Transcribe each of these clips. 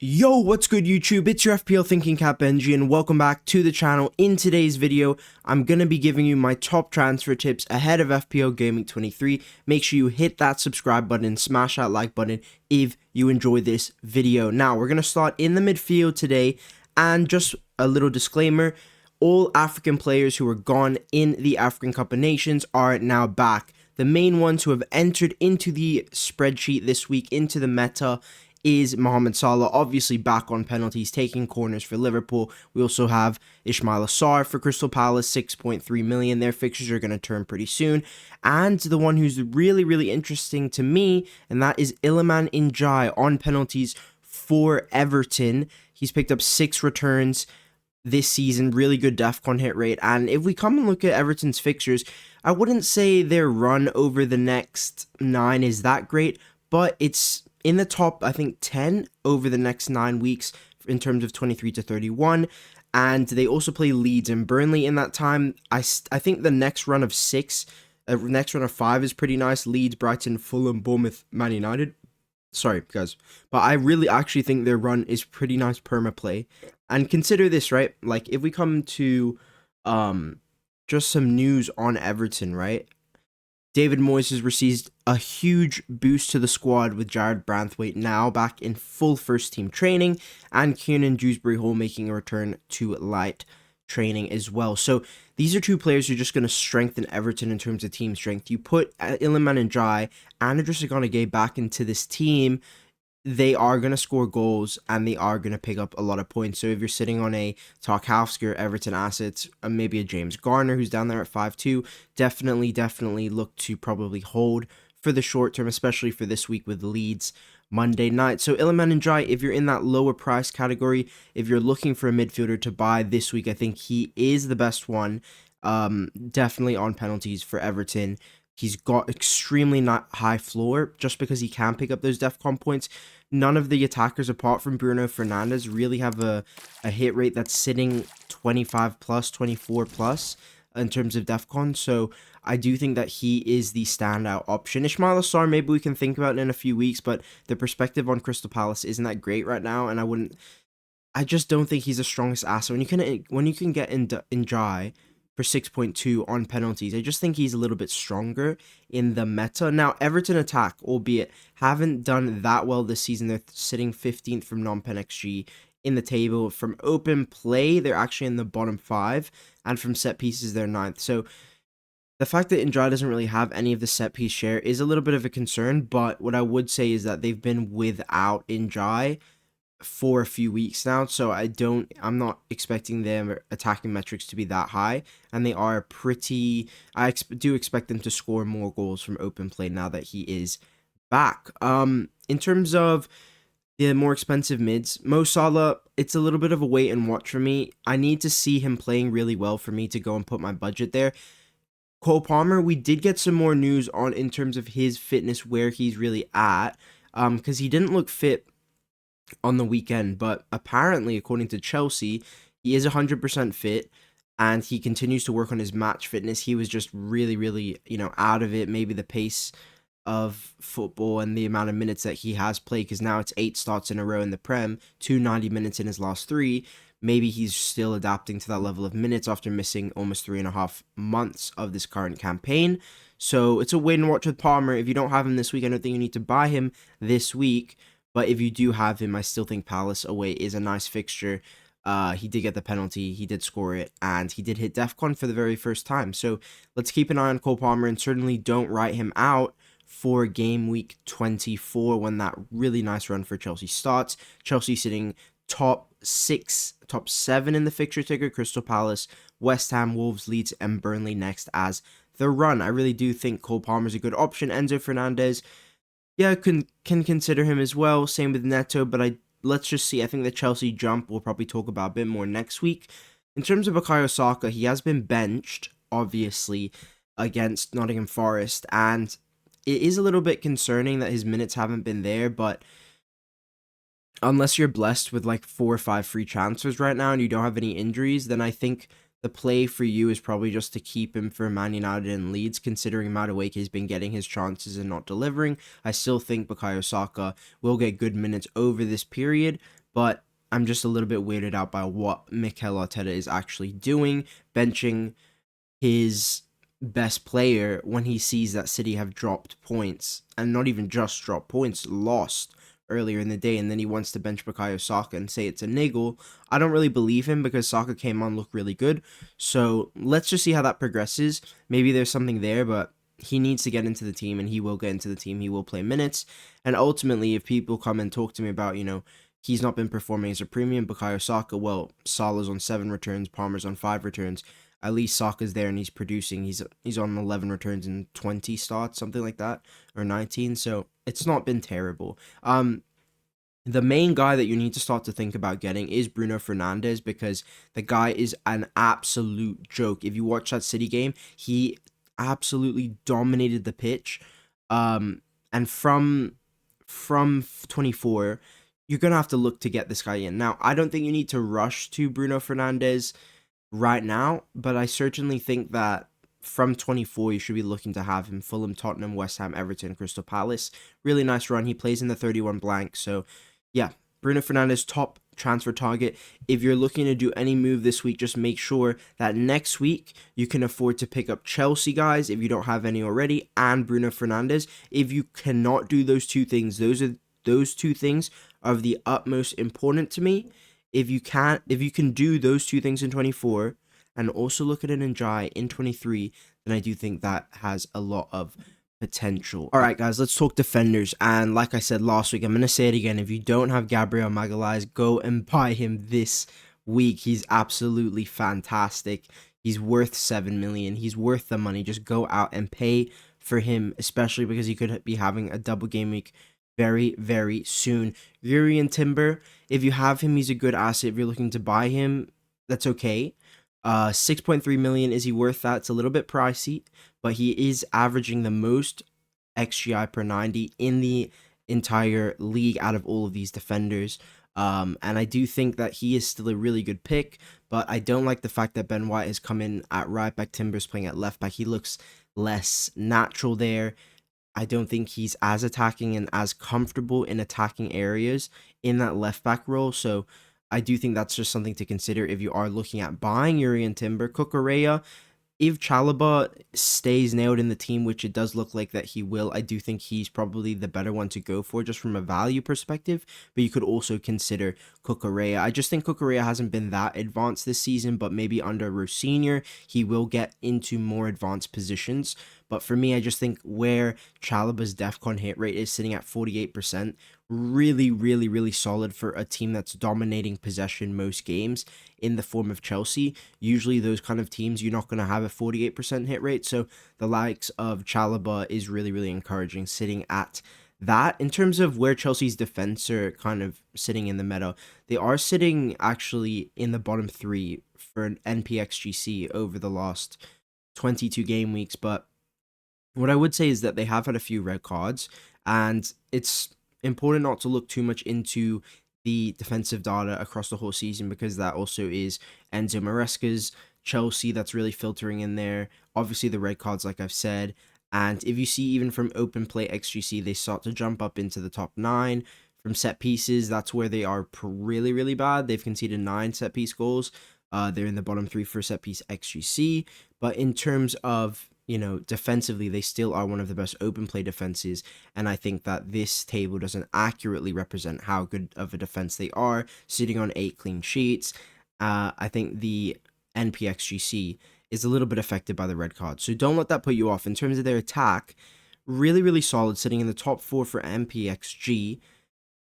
Yo, what's good YouTube? It's your FPL Thinking Cap Benjy and welcome back to the channel. In today's video, I'm going to be giving you my top transfer tips ahead of FPL Gw23. Make sure you hit that subscribe button and smash that like button if you enjoy this video. Now, we're going to start in the midfield today, and just a little disclaimer, all African players who were gone in the African Cup of Nations are now back. The main ones who have entered into the spreadsheet this week, into the meta, is Mohamed Salah, obviously back on penalties, taking corners for Liverpool. We also have Ismail Assar for Crystal Palace, 6.3 million. Their fixtures are going to turn pretty soon. And the one who's really interesting to me, and that is Iliman Ndiaye on penalties for Everton. He's picked up 6 returns this season, really good DEFCON hit rate. And if we come and look at Everton's fixtures, I wouldn't say their run over the next 9 is that great, but it's in the top, I think, 10 over the next 9 weeks in terms of 23 to 31. And they also play Leeds and Burnley in that time. I think the next run of 6, next run of 5 is pretty nice. Leeds, Brighton, Fulham, Bournemouth, Man United. Sorry, guys. But I really actually think their run is pretty nice perma play. And consider this, right? Like, if we come to just some news on Everton, right? David Moyes has received a huge boost to the squad with Jared Branthwaite now back in full first team training, and Kieran Dewsbury Hall making a return to light training as well. So these are two players who are just going to strengthen Everton in terms of team strength. You put Iliman Ndiaye and Idrissa Gana Gueye back into this team, they are going to score goals and they are going to pick up a lot of points. So if you're sitting on a Tarkowski or Everton assets, maybe a James Garner who's down there at 5.2, definitely look to probably hold for the short term, especially for this week with Leeds Monday night. So Iliman Ndiaye, if you're in that lower price category, if you're looking for a midfielder to buy this week, I think he is the best one. Definitely on penalties for Everton. He's got extremely not high floor just because he can pick up those DEFCON points. None of the attackers apart from Bruno Fernandes really have a hit rate that's sitting 25 plus, 24 plus in terms of DEFCON. So I do think that he is the standout option. Ismail Assar, maybe we can think about it in a few weeks, but the perspective on Crystal Palace isn't that great right now, and I just don't think he's the strongest asset. When you can get Ndiaye for 6.2 on penalties, I just think he's a little bit stronger in the meta. Now, Everton attack, albeit, haven't done that well this season. They're sitting 15th from non-pen XG in the table. From open play, they're actually in the bottom 5, and from set pieces, they're 9th. So the fact that Ndiaye doesn't really have any of the set piece share is a little bit of a concern, but what I would say is that they've been without Ndiaye for a few weeks now, so I'm not expecting their attacking metrics to be that high, and they are pretty, do expect them to score more goals from open play now that he is back. In terms of the more expensive mids, Mo Salah, it's a little bit of a wait and watch for me. I need to see him playing really well for me to go and put my budget there. Cole Palmer, we did get some more news on in terms of his fitness, where he's really at, because he didn't look fit on the weekend, but apparently, according to Chelsea, he is 100% fit, and he continues to work on his match fitness. He was just really, out of it. Maybe the pace of football and the amount of minutes that he has played, because now it's 8 starts in a row in the Prem, 290 minutes in his last 3. Maybe he's still adapting to that level of minutes after missing almost 3.5 months of this current campaign. So it's a wait and watch with Palmer. If you don't have him this week, I don't think you need to buy him this week. But if you do have him, I still think Palace away is a nice fixture. He did get the penalty, he did score it, and he did hit DEFCON for the very first time. So let's keep an eye on Cole Palmer, and certainly don't write him out for game week 24 when that really nice run for Chelsea starts. Chelsea sitting top 7 in the fixture ticker. Crystal Palace, West Ham, Wolves, Leeds, and Burnley next as the run. I really do think Cole Palmer's a good option. Enzo Fernandez, yeah, can consider him as well. Same with Neto, but let's just see. I think the Chelsea jump we'll probably talk about a bit more next week. In terms of Bukayo Saka, he has been benched, obviously, against Nottingham Forest, and it is a little bit concerning that his minutes haven't been there, but unless you're blessed with like 4 or 5 free transfers right now and you don't have any injuries, then I think the play for you is probably just to keep him for Man United and Leeds, considering Madueke has been getting his chances and not delivering. I still think Bukayo Saka will get good minutes over this period, but I'm just a little bit weirded out by what Mikel Arteta is actually doing, benching his best player when he sees that City have dropped points, and not even just dropped points, lost earlier in the day, and then he wants to bench Bukayo Saka and say it's a niggle. I don't really believe him because Saka came on, looked really good. So let's just see how that progresses. Maybe there's something there, but he needs to get into the team, and he will get into the team. He will play minutes, and ultimately, if people come and talk to me about, he's not been performing as a premium, Bukayo Saka, well, Salah's on 7 returns, Palmer's on 5 returns. At least Saka's there and he's producing. He's on 11 returns and 20 starts, something like that, or 19. So it's not been terrible. The main guy that you need to start to think about getting is Bruno Fernandes, because the guy is an absolute joke. If you watch that City game, he absolutely dominated the pitch. And from 24, you're gonna have to look to get this guy in. Now, I don't think you need to rush to Bruno Fernandes right now, but I certainly think that from 24 you should be looking to have him. Fulham, Tottenham, West Ham, Everton, Crystal Palace. Really nice run. He plays in the 31 blank. So yeah, Bruno Fernandes, top transfer target. If you're looking to do any move this week, just make sure that next week you can afford to pick up Chelsea guys if you don't have any already, and Bruno Fernandes. If you cannot do those two things, those two things are of the utmost important to me. If you can do those two things in 24 and also look at an Benjy in 23, then I do think that has a lot of potential. All right, guys, let's talk defenders. And like I said last week, I'm going to say it again. If you don't have Gabriel Magalhaes, go and buy him this week. He's absolutely fantastic. He's worth 7 million. He's worth the money. Just go out and pay for him, especially because he could be having a double game week very, very soon. Jurrien Timber, if you have him, he's a good asset. If you're looking to buy him, that's okay. 6.3 million, is he worth that? It's a little bit pricey, but he is averaging the most XGI per 90 in the entire league out of all of these defenders. And I do think that he is still a really good pick, but I don't like the fact that Ben White has come in at right back, Timber's playing at left back. He looks less natural there. I don't think he's as attacking and as comfortable in attacking areas in that left back role. So I do think that's just something to consider if you are looking at buying Jurrien Timber. Cucurella, if Chalobah stays nailed in the team, which it does look like that he will, I do think he's probably the better one to go for just from a value perspective. But you could also consider Cucurella. I just think Cucurella hasn't been that advanced this season, but maybe under Rossinier, he will get into more advanced positions. But for me, I just think where Chalobah's DEFCON hit rate is sitting at 48%, really, really, really solid for a team that's dominating possession most games in the form of Chelsea. Usually those kind of teams, you're not going to have a 48% hit rate. So the likes of Chalobah is really, really encouraging sitting at that. In terms of where Chelsea's defense are kind of sitting in the meta, they are sitting actually in the bottom 3 for an NPXGC over the last 22 game weeks. But what I would say is that they have had a few red cards, and it's important not to look too much into the defensive data across the whole season, because that also is Enzo Maresca's Chelsea that's really filtering in there. Obviously the red cards, like I've said, and if you see even from open play XGC, they start to jump up into the top 9. From set pieces, that's where they are really, really bad. They've conceded 9 set piece goals. They're in the bottom 3 for set piece XGC. But in terms of, defensively, they still are one of the best open play defenses. And I think that this table doesn't accurately represent how good of a defense they are, sitting on 8 clean sheets. I think the NPXGC is a little bit affected by the red card. So don't let that put you off. In terms of their attack, really, really solid, sitting in the top 4 for MPXG,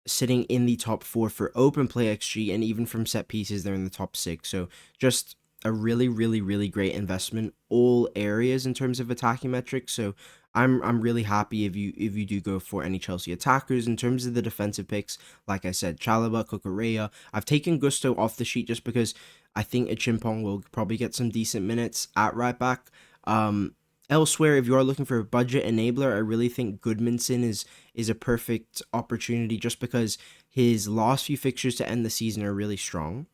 sitting in the top 4 for open play XG, and even from set pieces, they're in the top 6. So just a really, really, really great investment, all areas in terms of attacking metrics. So I'm really happy if you do go for any Chelsea attackers. In terms of the defensive picks, like I said, Chalobah, Cucurella. I've taken Gusto off the sheet just because I think Chimpong will probably get some decent minutes at right back. Elsewhere, if you are looking for a budget enabler, I really think Goodmanson is a perfect opportunity, just because his last few fixtures to end the season are really strong.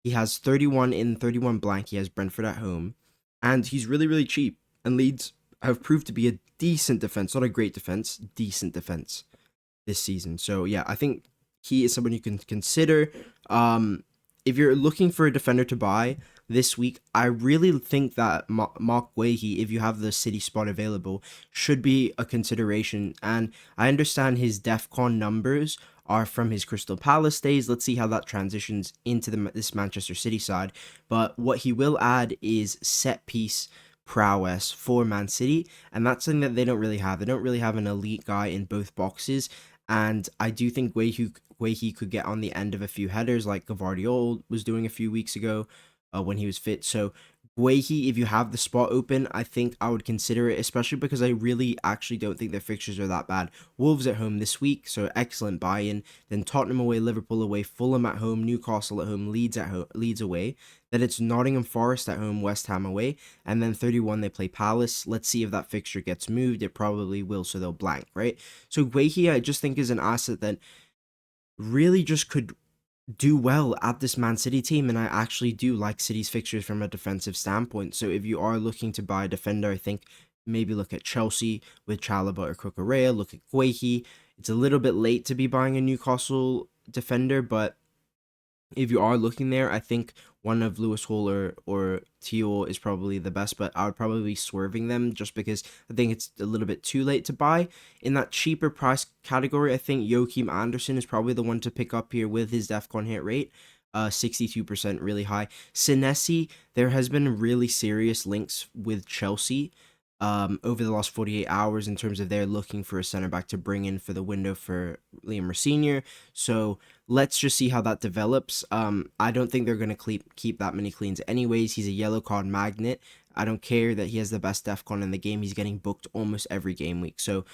He has 31 in 31 blank. He has Brentford at home, and he's really, really cheap. And Leeds have proved to be a decent defense, not a great defense, decent defense this season. So yeah, I think he is someone you can consider. If you're looking for a defender to buy this week, I really think that Mark Guehi, if you have the City spot available, should be a consideration. And I understand his DEFCON numbers are from his Crystal Palace days. Let's see how that transitions into this Manchester City side. But what he will add is set piece prowess for Man City, and that's something that they don't really have. They don't really have an elite guy in both boxes, and I do think Guehi could get on the end of a few headers like Gvardiol was doing a few weeks ago when he was fit. So Guehi, if you have the spot open, I think I would consider it, especially because I really actually don't think their fixtures are that bad. Wolves at home this week, so excellent buy-in. Then Tottenham away, Liverpool away, Fulham at home, Newcastle at home, Leeds away. Then it's Nottingham Forest at home, West Ham away, and then 31 they play Palace. Let's see if that fixture gets moved. It probably will, so they'll blank, right? So Guehi, I just think is an asset that really just could do well at this Man City team, and I actually do like City's fixtures from a defensive standpoint. So if you are looking to buy a defender, I think maybe look at Chelsea with Chalobah or Cucurella, look at Guehi. It's a little bit late to be buying a Newcastle defender, but if you are looking there, I think one of Lewis Hall or Teal is probably the best, but I would probably be swerving them just because I think it's a little bit too late to buy. In that cheaper price category, I think Joachim Andersen is probably the one to pick up here with his DEFCON hit rate. 62%, really high. Senesi, there has been really serious links with Chelsea over the last 48 hours in terms of they're looking for a center back to bring in for the window for Liam Rosenior. So let's just see how that develops. I don't think they're going to keep that many cleans anyways. He's a yellow card magnet. I don't care that he has the best DEFCON in the game. He's getting booked almost every game week. So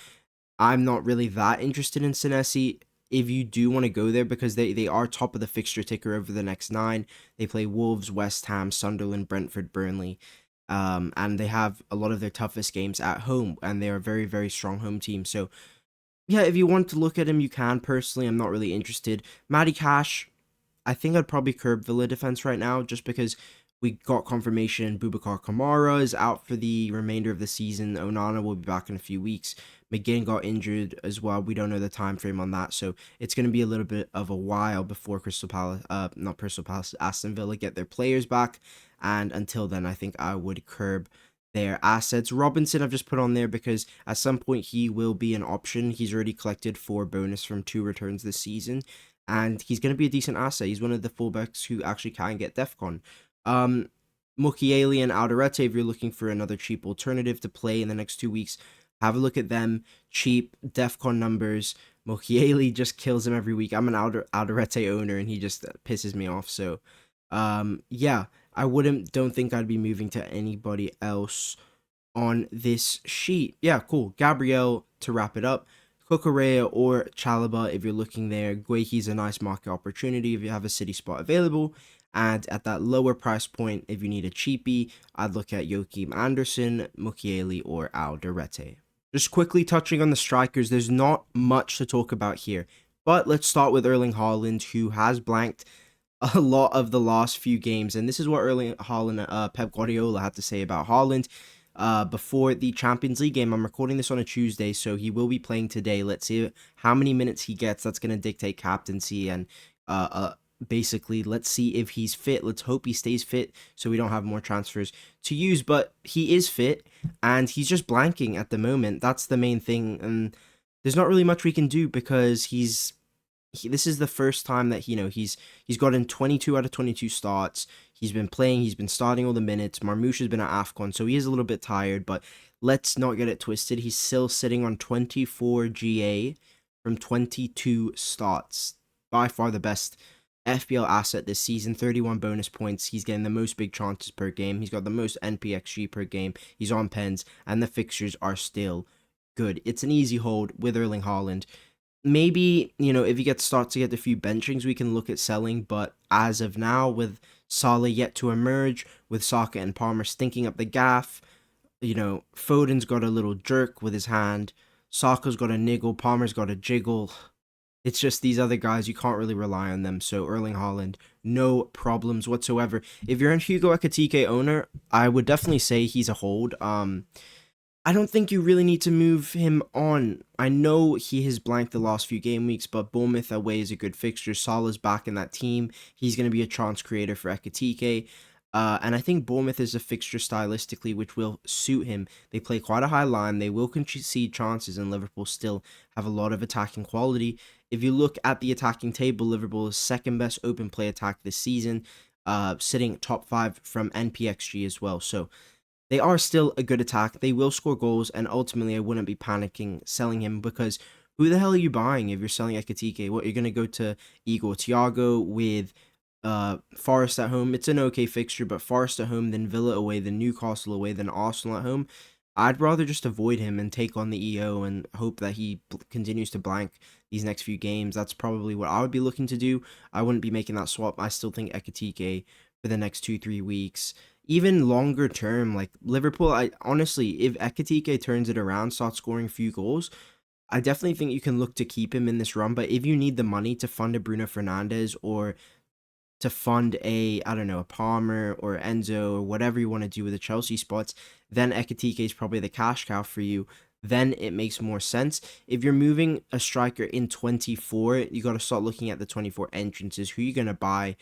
I'm not really that interested in Senesi. If you do want to go there, because they are top of the fixture ticker over the next 9. They play Wolves, West Ham, Sunderland, Brentford, Burnley. And they have a lot of their toughest games at home, and they're a very, very strong home team. So, yeah, if you want to look at him, you can. Personally, I'm not really interested. Matty Cash, I think I'd probably curb Villa defense right now, just because we got confirmation Boubacar Kamara is out for the remainder of the season. Onana will be back in a few weeks. McGinn got injured as well. We don't know the time frame on that, so it's going to be a little bit of a while before Aston Villa get their players back. And until then, I think I would curb their assets. Robinson I've just put on there because at some point he will be an option. He's already collected 4 bonus from 2 returns this season, and he's going to be a decent asset. He's one of the fullbacks who actually can get DEFCON. Mukiele and Alderete, if you're looking for another cheap alternative to play in the next 2 weeks, have a look at them. Cheap DEFCON numbers. Mukiele just kills him every week. I'm an Alderete owner, and he just pisses me off. So, yeah, I don't think I'd be moving to anybody else on this sheet. Yeah, cool. Gabriel to wrap it up. Cucurella or Chalobah if you're looking there. Guehi's a nice market opportunity if you have a City spot available. And at that lower price point, if you need a cheapie, I'd look at Joachim Andersen, Mukiele, or Alderete. Just quickly touching on the strikers, there's not much to talk about here. But let's start with Erling Haaland, who has blanked a lot of the last few games. And this is what Erling Haaland, Pep Guardiola had to say about Haaland before the Champions League game. I'm recording this on a Tuesday, so he will be playing today. Let's see how many minutes he gets. That's going to dictate captaincy and basically, let's see if he's fit. Let's hope he stays fit so we don't have more transfers to use. But he is fit, and he's just blanking at the moment. That's the main thing, and there's not really much we can do because this is the first time that he's gotten 22 out of 22 starts. He's been playing. He's been starting all the minutes. Marmoush has been at AFCON, so he is a little bit tired. But let's not get it twisted. He's still sitting on 24 GA from 22 starts. By far the best FPL asset this season. 31 bonus points. He's getting the most big chances per game. He's got the most NPXG per game. He's on pens, and the fixtures are still good. It's an easy hold with Erling Haaland. Maybe, if he starts to get a few benchings, we can look at selling, but as of now, with Salah yet to emerge, with Saka and Palmer stinking up the gaff, Foden's got a little jerk with his hand, Saka's got a niggle, Palmer's got a jiggle. It's just these other guys, you can't really rely on them. So Erling Haaland, no problems whatsoever. If you're a Hugo Ekitike owner, I would definitely say he's a hold. I don't think you really need to move him on. I know he has blanked the last few game weeks, but Bournemouth away is a good fixture. Salah's back in that team. He's going to be a chance creator for Ekitike. And I think Bournemouth is a fixture stylistically which will suit him. They play quite a high line. They will concede chances, and Liverpool still have a lot of attacking quality. If you look at the attacking table, Liverpool is second best open play attack this season, sitting top 5 from NPXG as well. So they are still a good attack. They will score goals, and ultimately I wouldn't be panicking selling him, because who the hell are you buying if you're selling Ekitike? What, you're going to go to Igor Thiago with Forest at home? It's an okay fixture, but Forest at home, then Villa away, then Newcastle away, then Arsenal at home. I'd rather just avoid him and take on the EO and hope that he continues to blank these next few games. That's probably what I would be looking to do. I wouldn't be making that swap. I still think Ekitike for the next 2-3 weeks. Even longer term, like Liverpool, I honestly, if Ekitike turns it around, starts scoring a few goals, I definitely think you can look to keep him in this run. But if you need the money to fund a Bruno Fernandes, or to fund a, I don't know, a Palmer or Enzo or whatever you want to do with the Chelsea spots, then Ekitike is probably the cash cow for you. Then it makes more sense. If you're moving a striker in 24, you got to start looking at the 24 entrances. Who are you going to buy?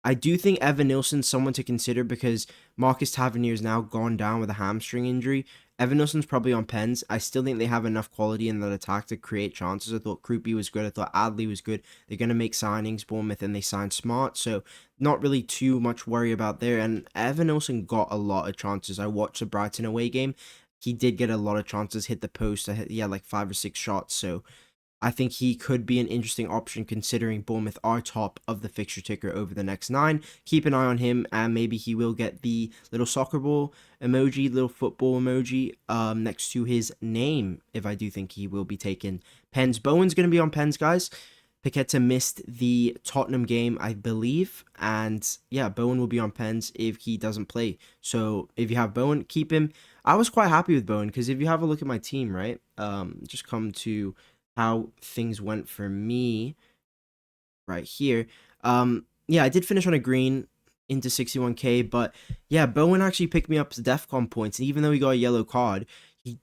I do think Evan Nilsson's someone to consider, because Marcus Tavernier's now gone down with a hamstring injury. Evan Nilsson's probably on pens. I still think they have enough quality in that attack to create chances. I thought Krupi was good. I thought Adley was good. They're going to make signings, Bournemouth, and they signed smart. So not really too much worry about there. And Evan Nilsson got a lot of chances. I watched the Brighton away game. He did get a lot of chances, hit the post. He had like 5 or 6 shots. So I think he could be an interesting option, considering Bournemouth are top of the fixture ticker over the next 9. Keep an eye on him, and maybe he will get the little soccer ball emoji, little football emoji next to his name, if I do think he will be taken. Pens. Bowen's going to be on pens, guys. Paqueta missed the Tottenham game, I believe, and yeah, Bowen will be on pens if he doesn't play. So if you have Bowen, keep him. I was quite happy with Bowen, because if you have a look at my team, right, just come to how things went for me right here. Yeah, I did finish on a green into 61k, but yeah, Bowen actually picked me up to DEFCON points, and even though he got a yellow card,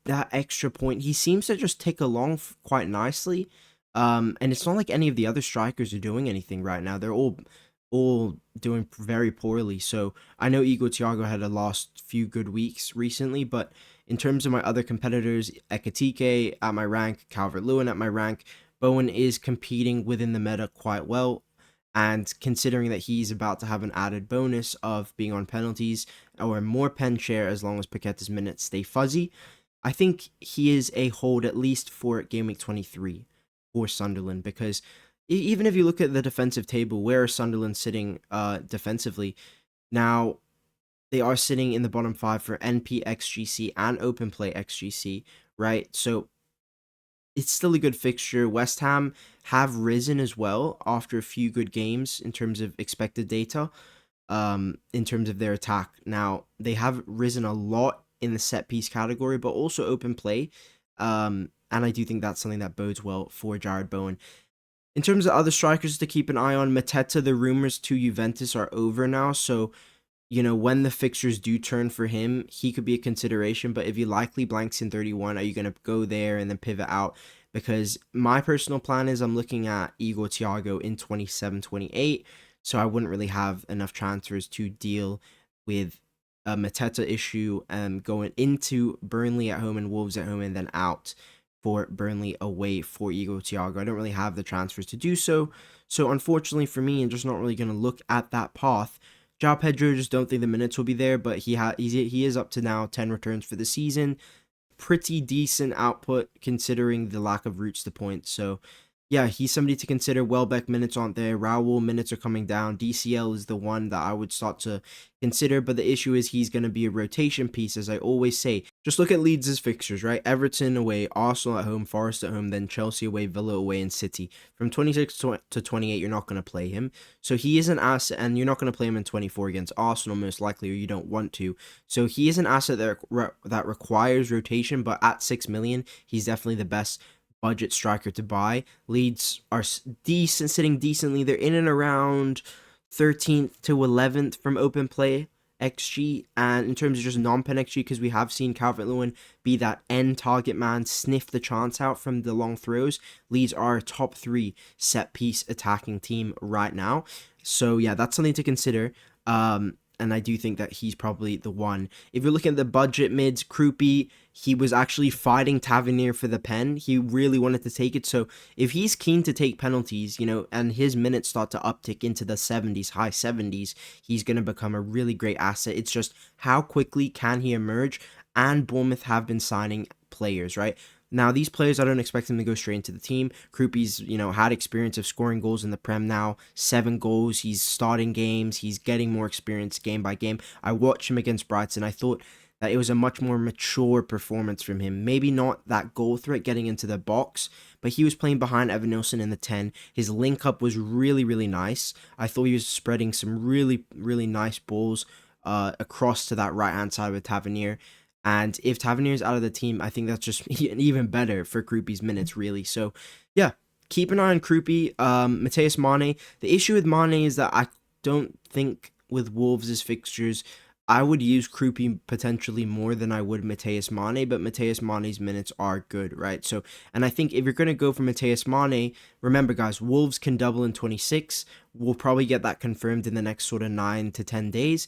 that extra point, he seems to just tick along quite nicely. And it's not like any of the other strikers are doing anything right now. They're all doing very poorly. So I know Igor Thiago had a last few good weeks recently, but in terms of my other competitors, Ekitike at my rank, Calvert-Lewin at my rank, Bowen is competing within the meta quite well. And considering that he's about to have an added bonus of being on penalties or more pen share as long as Paqueta's minutes stay fuzzy, I think he is a hold at least for Game Week 23 for Sunderland, because even if you look at the defensive table, where are Sunderland sitting defensively? Now, they are sitting in the bottom 5 for NP XGC and Open Play XGC, right? So it's still a good fixture. West Ham have risen as well after a few good games in terms of expected data, in terms of their attack. Now, they have risen a lot in the set piece category, but also open play. And I do think that's something that bodes well for Jared Bowen. In terms of other strikers to keep an eye on, Mateta, the rumors to Juventus are over now. So, you know, when the fixtures do turn for him, he could be a consideration. But if he likely blanks in 31, are you going to go there and then pivot out? Because my personal plan is I'm looking at Igor Thiago in 27, 28. So I wouldn't really have enough transfers to deal with a Mateta issue going into Burnley at home and Wolves at home, and then out for Burnley away for Igor Thiago. I don't really have the transfers to do so. So unfortunately for me, I'm just not really going to look at that path. João Pedro, just don't think the minutes will be there, but he is up to now 10 returns for the season. Pretty decent output considering the lack of routes to points. So yeah, he's somebody to consider. Welbeck minutes aren't there. Raul minutes are coming down. DCL is the one that I would start to consider, but the issue is he's going to be a rotation piece, as I always say. Just look at Leeds' fixtures, right? Everton away, Arsenal at home, Forest at home, then Chelsea away, Villa away, and City. From 26 to 28, you're not going to play him. So he is an asset, and you're not going to play him in 24 against Arsenal, most likely, or you don't want to. So he is an asset that requires rotation, but at 6 million, he's definitely the best budget striker to buy. Leeds are sitting decently. They're in and around 13th to 11th from open play. XG, and in terms of just non-pen XG, because we have seen Calvert-Lewin be that end target man, sniff the chance out from the long throws. Leeds are a top 3 set-piece attacking team right now. So yeah, that's something to consider. And I do think that he's probably the one. If you're looking at the budget mids, Krupi, he was actually fighting Tavernier for the pen. He really wanted to take it. So if he's keen to take penalties, and his minutes start to uptick into the 70s, high 70s, he's going to become a really great asset. It's just how quickly can he emerge? And Bournemouth have been signing players, right? Now, these players, I don't expect them to go straight into the team. Krupi's, had experience of scoring goals in the Prem now. 7 goals. He's starting games. He's getting more experience game by game. I watched him against Brighton. I thought that it was a much more mature performance from him. Maybe not that goal threat getting into the box, but he was playing behind Evan Nilsson in the 10. His link-up was really, really nice. I thought he was spreading some really, really nice balls across to that right-hand side with Tavernier. And if Tavernier is out of the team, I think that's just even better for Krupi's minutes, really. So, yeah, keep an eye on Krupi. Matheus Mane. The issue with Mane is that I don't think with Wolves' fixtures, I would use Krupi potentially more than I would Matheus Mane, but Matheus Mane's minutes are good, right? So, and I think if you're going to go for Matheus Mane, remember, guys, Wolves can double in 26. We'll probably get that confirmed in the next sort of 9 to 10 days.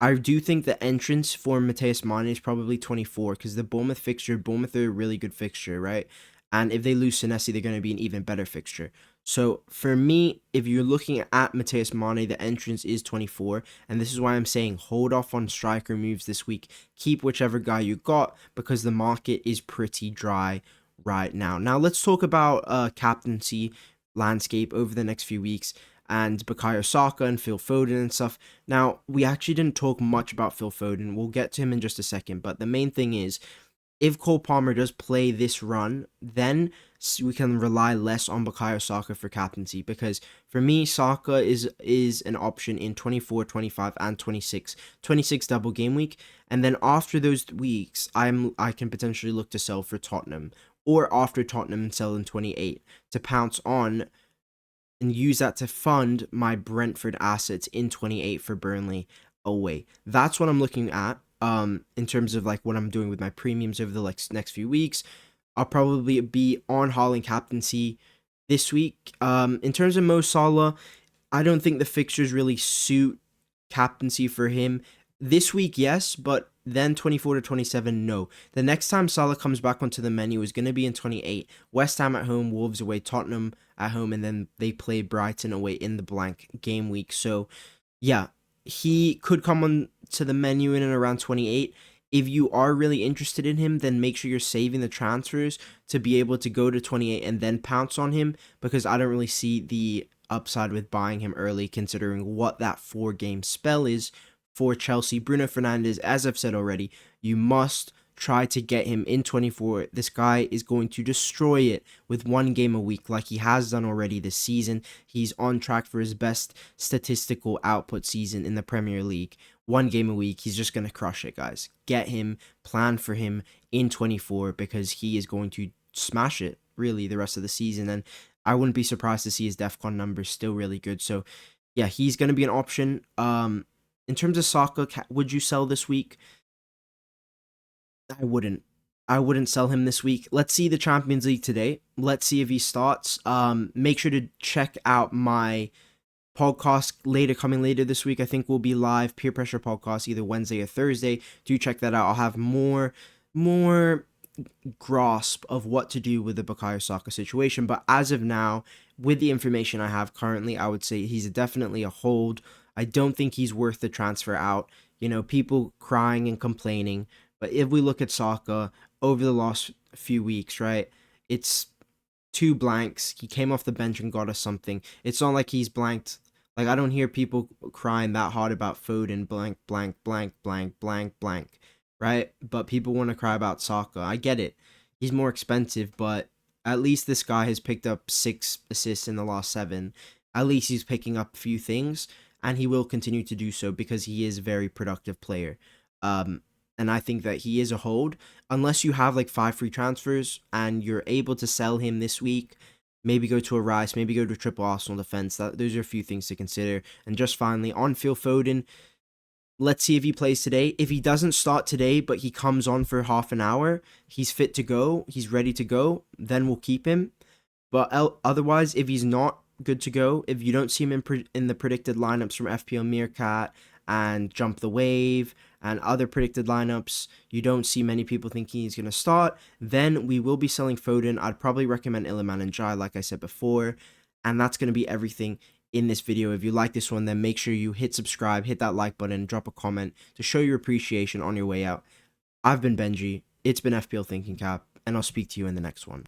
I do think the entrance for Matheus Mane is probably 24 because the Bournemouth fixture, Bournemouth are a really good fixture, right? And if they lose Senesi, they're going to be an even better fixture. So for me, if you're looking at Matheus Mane, the entrance is 24. And this is why I'm saying hold off on striker moves this week. Keep whichever guy you got because the market is pretty dry right now. Now let's talk about captaincy landscape over the next few weeks. And Bukayo Saka and Phil Foden and stuff. Now, we actually didn't talk much about Phil Foden. We'll get to him in just a second. But the main thing is, if Cole Palmer does play this run, then we can rely less on Bukayo Saka for captaincy. Because for me, Saka is an option in 24, 25, and 26. 26 double game week. And then after those weeks, I can potentially look to sell for Tottenham. Or after Tottenham and sell in 28 to pounce on and use that to fund my Brentford assets in 28 for Burnley away. That's what I'm looking at in terms of like what I'm doing with my premiums over the next few weeks. I'll probably be on Haaland captaincy this week. In terms of Mo Salah, I don't think the fixtures really suit captaincy for him. This week, yes, but then 24 to 27, no. The next time Salah comes back onto the menu is going to be in 28. West Ham at home, Wolves away, Tottenham at home, and then they play Brighton away in the blank game week. So, yeah, he could come on to the menu in and around 28. If you are really interested in him, then make sure you're saving the transfers to be able to go to 28 and then pounce on him, because I don't really see the upside with buying him early, considering what that 4-game spell is for Chelsea. Bruno Fernandes, as I've said already, you must try to get him in 24. This guy is going to destroy it with 1 game a week like he has done already this season. He's on track for his best statistical output season in the Premier League. 1 game a week, he's just going to crush it, guys. Get him, plan for him in 24 because he is going to smash it, really, the rest of the season. And I wouldn't be surprised to see his DEFCON numbers still really good. So, yeah, he's going to be an option. In terms of Saka, would you sell this week? I wouldn't. I wouldn't sell him this week. Let's see the Champions League today. Let's see if he starts. Make sure to check out my podcast coming later this week. I think we'll be live, Peer Pressure Podcast, either Wednesday or Thursday. Do check that out. I'll have more grasp of what to do with the Bukayo Saka situation. But as of now, with the information I have currently, I would say he's definitely a hold. I don't think he's worth the transfer out. People crying and complaining. But if we look at Saka over the last few weeks, right, it's 2 blanks. He came off the bench and got us something. It's not like he's blanked. Like, I don't hear people crying that hard about Foden, blank, blank, blank, blank, blank, blank, right? But people want to cry about Saka. I get it. He's more expensive, but at least this guy has picked up 6 assists in the last 7. At least he's picking up a few things, and he will continue to do so because he is a very productive player. And I think that he is a hold. Unless you have like 5 free transfers and you're able to sell him this week, maybe go to a Rice, maybe go to a triple Arsenal defense. Those are a few things to consider. And just finally, on Phil Foden, let's see if he plays today. If he doesn't start today, but he comes on for half an hour, he's fit to go, he's ready to go, then we'll keep him. But otherwise, if he's not good to go, if you don't see him in the predicted lineups from FPL Meerkat and Jump the Wave and other predicted lineups, you don't see many people thinking he's going to start, then we will be selling Foden. I'd probably recommend Iliman and Jai, like I said before. And that's going to be everything in this video. If you like this one, then make sure you hit subscribe, hit that like button, drop a comment to show your appreciation on your way out. I've been Benji, it's been FPL Thinking Cap, and I'll speak to you in the next one.